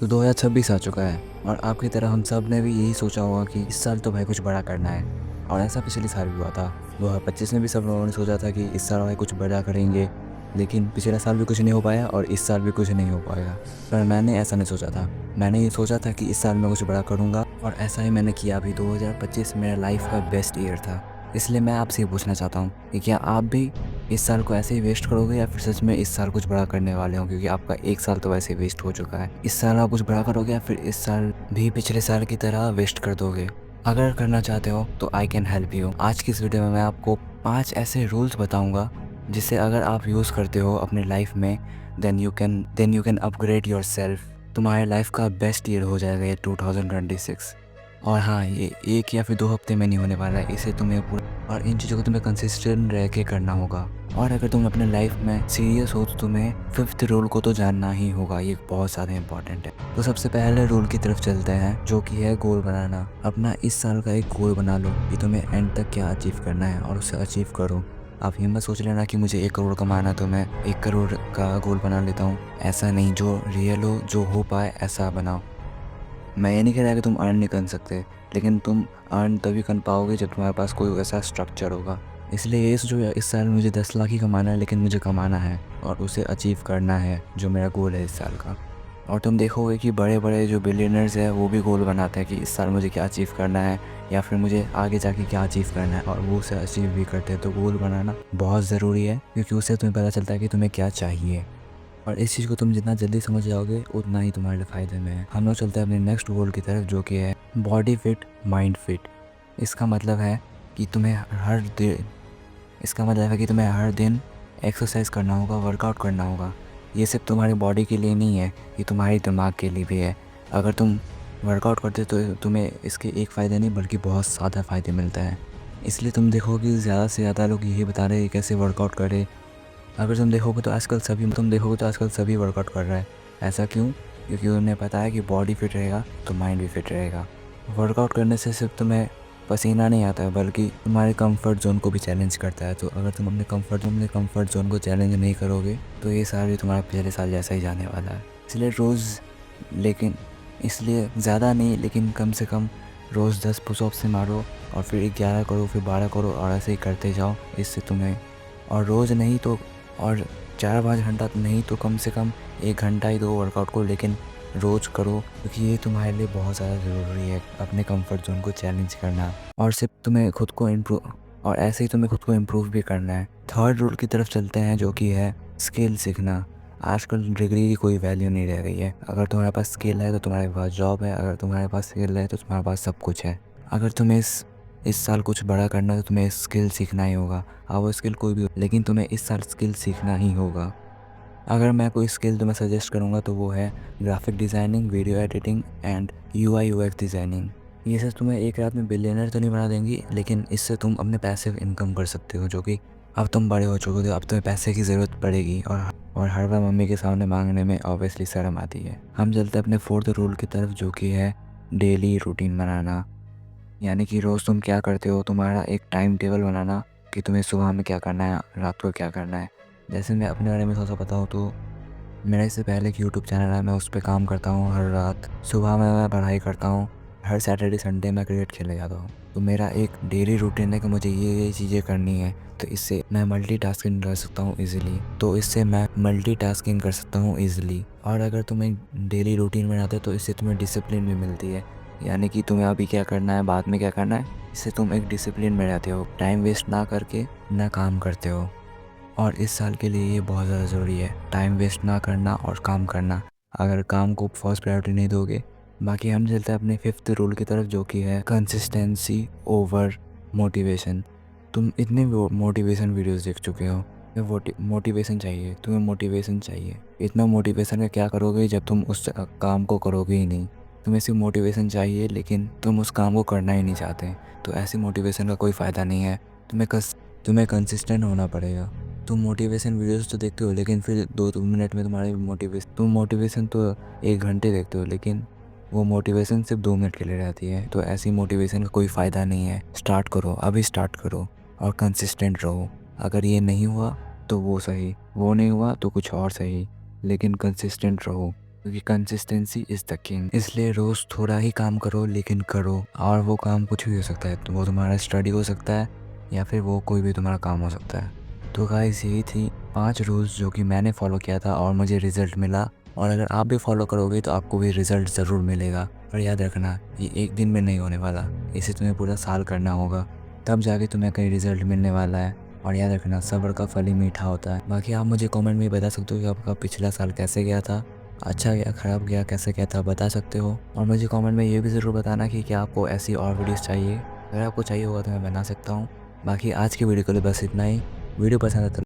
तो 2026 आ चुका है और आपकी तरह हम सब ने भी यही सोचा होगा कि इस साल तो भाई कुछ बड़ा करना है। और ऐसा पिछले साल भी हुआ था। 2025 में भी सब लोगों ने सोचा था कि इस साल भाई कुछ बड़ा करेंगे, लेकिन पिछले साल भी कुछ नहीं हो पाया और इस साल भी कुछ नहीं हो पाएगा। पर मैंने ऐसा नहीं सोचा था। मैंने ये सोचा था कि इस साल मैं कुछ बड़ा करूँगा और ऐसा ही मैंने किया भी। 2025 मेरा लाइफ का बेस्ट ईयर था। इसलिए मैं आपसे ये पूछना चाहता हूँ कि क्या आप भी इस साल को ऐसे ही वेस्ट करोगे या फिर सच में इस साल कुछ बड़ा करने वाले हो? क्योंकि आपका एक साल तो वैसे ही वेस्ट हो चुका है। इस साल आप कुछ बड़ा करोगे या फिर इस साल भी पिछले साल की तरह वेस्ट कर दोगे? अगर करना चाहते हो तो आई कैन हेल्प यू। आज की इस वीडियो में मैं आपको 5 ऐसे रूल्स बताऊंगा जिसे अगर आप यूज़ करते हो अपनी लाइफ में then you can upgrade yourself. तुम्हारे लाइफ का बेस्ट ईयर हो जाएगा ये 2026। और हाँ, ये 1 या फिर 2 हफ्ते में नहीं होने वाला है। इसे तुम्हें पूरा और इन चीज़ों को तुम्हें कंसिस्टेंट रह के करना होगा। और अगर तुम अपने लाइफ में सीरियस हो तो तुम्हें 5th रूल को तो जानना ही होगा। ये बहुत ज़्यादा इंपॉर्टेंट है। तो सबसे पहले रूल की तरफ चलते हैं, जो कि है गोल बनाना। अपना इस साल का एक गोल बना लो कि तुम्हें एंड तक क्या अचीव करना है और उसे अचीव करो। आप ये मत सोच लेना कि मुझे 1 करोड़ कमाना तो मैं 1 करोड़ का गोल बना लेता हूँ। ऐसा नहीं, जो रियल हो, जो हो पाए ऐसा बनाओ। मैं ये नहीं कह रहा कि तुम अर्न नहीं कर सकते, लेकिन तुम अर्न तभी कर पाओगे जब तुम्हारे पास कोई वैसा स्ट्रक्चर होगा। इसलिए ये सोचो इस साल मुझे 10 लाख ही कमाना है, लेकिन मुझे कमाना है और उसे अचीव करना है, जो मेरा गोल है इस साल का। और तुम देखोगे कि बड़े बड़े जो बिलियनर्स हैं वो भी गोल बनाते हैं कि इस साल मुझे क्या अचीव करना है या फिर मुझे आगे जाके क्या अचीव करना है, और वो उसे अचीव भी करते हैं। तो गोल बनाना बहुत ज़रूरी है, क्योंकि उससे तुम्हें पता चलता है कि तुम्हें क्या चाहिए। और इस चीज़ को तुम जितना जल्दी समझ जाओगे उतना ही तुम्हारे लिए फ़ायदे में है। हम लोग चलते हैं अपने नेक्स्ट गोल की तरफ, जो कि है बॉडी फिट माइंड फिट। इसका मतलब है कि तुम्हें हर दिन इसका मतलब है कि तुम्हें हर दिन एक्सरसाइज करना होगा, वर्कआउट करना होगा। ये सिर्फ तुम्हारी बॉडी के लिए नहीं है, ये तुम्हारे दिमाग के लिए भी है। अगर तुम वर्कआउट करते तो तुम्हें इसके एक फ़ायदे नहीं बल्कि बहुत ज़्यादा फ़ायदे मिलते हैं। इसलिए तुम देखोगे कि ज़्यादा से ज़्यादा लोग यही बता रहे हैं कि कैसे वर्कआउट करें। अगर तुम देखोगे तो आजकल सभी वर्कआउट कर रहा है। ऐसा क्यों? क्योंकि उन्हें पता है कि बॉडी फिट रहेगा तो माइंड भी फिट रहेगा। वर्कआउट करने से सिर्फ तुम्हें पसीना नहीं आता है, बल्कि तुम्हारे कंफर्ट जोन को भी चैलेंज करता है। तो अगर तुम अपने कंफर्ट जोन को चैलेंज नहीं करोगे तो ये साल भी तुम्हारा पिछले साल जैसा ही जाने वाला है। इसलिए लेकिन इसलिए ज़्यादा नहीं, लेकिन कम से कम रोज़ 10 पुशअप से मारो और फिर 11 करो, फिर 12 करो, और ऐसे ही करते जाओ। इससे तुम्हें और रोज़ नहीं तो और 4-5 घंटा नहीं तो कम से कम 1 घंटा ही दो वर्कआउट को, लेकिन रोज़ करो, क्योंकि ये तुम्हारे लिए बहुत ज़्यादा ज़रूरी है अपने कंफर्ट जोन को चैलेंज करना। और सिर्फ तुम्हें खुद को इम्प्रूव और ऐसे ही तुम्हें खुद को इम्प्रूव भी करना है। थर्ड रूल की तरफ चलते हैं, जो कि है स्किल सीखना। आजकल डिग्री की कोई वैल्यू नहीं रह गई है। अगर तुम्हारे पास स्किल है तो तुम्हारे पास जॉब है, अगर तुम्हारे पास स्किल है तो तुम्हारे पास सब कुछ है। अगर तुम्हें इस साल कुछ बड़ा करना है तो तुम्हें स्किल सीखना ही होगा। अब वो स्किल कोई भी हो, लेकिन तुम्हें इस साल स्किल सीखना ही होगा। अगर मैं कोई स्किल तुम्हें सजेस्ट करूँगा तो वो है graphic designing, video editing and UI UX designing. ये सब तुम्हें एक रात में बिलियनर तो नहीं बना देंगी, लेकिन इससे तुम अपने पैसिव इनकम कर सकते हो, जो कि अब तुम बड़े हो चुके हो, अब तुम्हें पैसे की ज़रूरत पड़ेगी और हर बार मम्मी के सामने मांगने में ऑब्वियसली शर्म आती है। हम चलते हैं अपने 4th रूल की तरफ, जो कि है डेली रूटीन बनाना। यानी कि रोज़ तुम क्या करते हो, तुम्हारा एक टाइम टेबल बनाना कि तुम्हें सुबह में क्या करना है, रात को क्या करना है। जैसे मैं अपने बारे में थोड़ा सा बताऊँ तो मेरा इससे पहले एक यूट्यूब चैनल है, मैं उस पे काम करता हूँ हर रात। सुबह में मैं पढ़ाई करता हूँ, हर सैटरडे संडे मैं क्रिकेट खेलने जाता हूँ। तो मेरा एक डेली रूटीन है कि मुझे ये चीज़ें करनी है, तो इससे मैं मल्टीटास्किंग कर सकता हूँ ईज़िली। और अगर तुम्हें डेली रूटीन बनाते हो तो इससे तुम्हें डिसिप्लिन भी मिलती है। यानी कि तुम्हें अभी क्या करना है, बाद में क्या करना है, इससे तुम एक डिसिप्लिन में रहते हो, टाइम वेस्ट ना करके ना काम करते हो। और इस साल के लिए ये बहुत ज़्यादा ज़रूरी है, टाइम वेस्ट ना करना और काम करना। अगर काम को फर्स्ट प्रायोरिटी नहीं दोगे। बाकी हम चलते हैं अपने 5th रूल की तरफ, जो कि है कंसिस्टेंसी ओवर मोटिवेशन। तुम इतने मोटिवेशन वीडियोस देख चुके हो, तुम्हें मोटिवेशन चाहिए। इतना मोटिवेशन का क्या करोगे जब तुम उस काम को करोगे ही नहीं। तुम्हें सिर्फ मोटिवेशन चाहिए, लेकिन तुम उस काम को करना ही नहीं चाहते। तो ऐसी मोटिवेशन का कोई फ़ायदा नहीं है। तुम्हें कंसिस्टेंट होना पड़ेगा। तुम मोटिवेशन वीडियोस तो देखते हो, लेकिन फिर 2-2 मिनट में तुम मोटिवेशन तो 1 घंटे देखते हो, लेकिन वो मोटिवेशन सिर्फ 2 मिनट के लिए रहती है। तो ऐसी मोटिवेशन का कोई फ़ायदा नहीं है। स्टार्ट करो, अभी स्टार्ट करो और कंसिस्टेंट रहो। अगर ये नहीं हुआ तो वो सही, वो नहीं हुआ तो कुछ और सही, लेकिन कंसिस्टेंट रहो। क्योंकि कंसिस्टेंसी इज़ द किंग। इसलिए रोज़ थोड़ा ही काम करो लेकिन करो। और वो काम कुछ भी हो सकता है, तो वो तुम्हारा स्टडी हो सकता है या फिर वो कोई भी तुम्हारा काम हो सकता है। तो गाइस यही थी 5 रूल्स जो कि मैंने फॉलो किया था और मुझे रिज़ल्ट मिला। और अगर आप भी फॉलो करोगे तो आपको भी रिज़ल्ट ज़रूर मिलेगा। और याद रखना, ये एक दिन में नहीं होने वाला, इसे तुम्हें पूरा साल करना होगा, तब जाके तुम्हें कहीं रिज़ल्ट मिलने वाला है। और याद रखना, सब्र का फल ही मीठा होता है। बाकी आप मुझे कमेंट में बता सकते हो कि आपका पिछला साल कैसे गया था, अच्छा गया, ख़राब गया, कैसे गया था, बता सकते हो। और मुझे कमेंट में ये भी ज़रूर बताना कि क्या आपको ऐसी और वीडियोस चाहिए। अगर आपको चाहिए होगा तो मैं बना सकता हूँ। बाकी आज की वीडियो के लिए बस इतना ही। वीडियो पसंद आता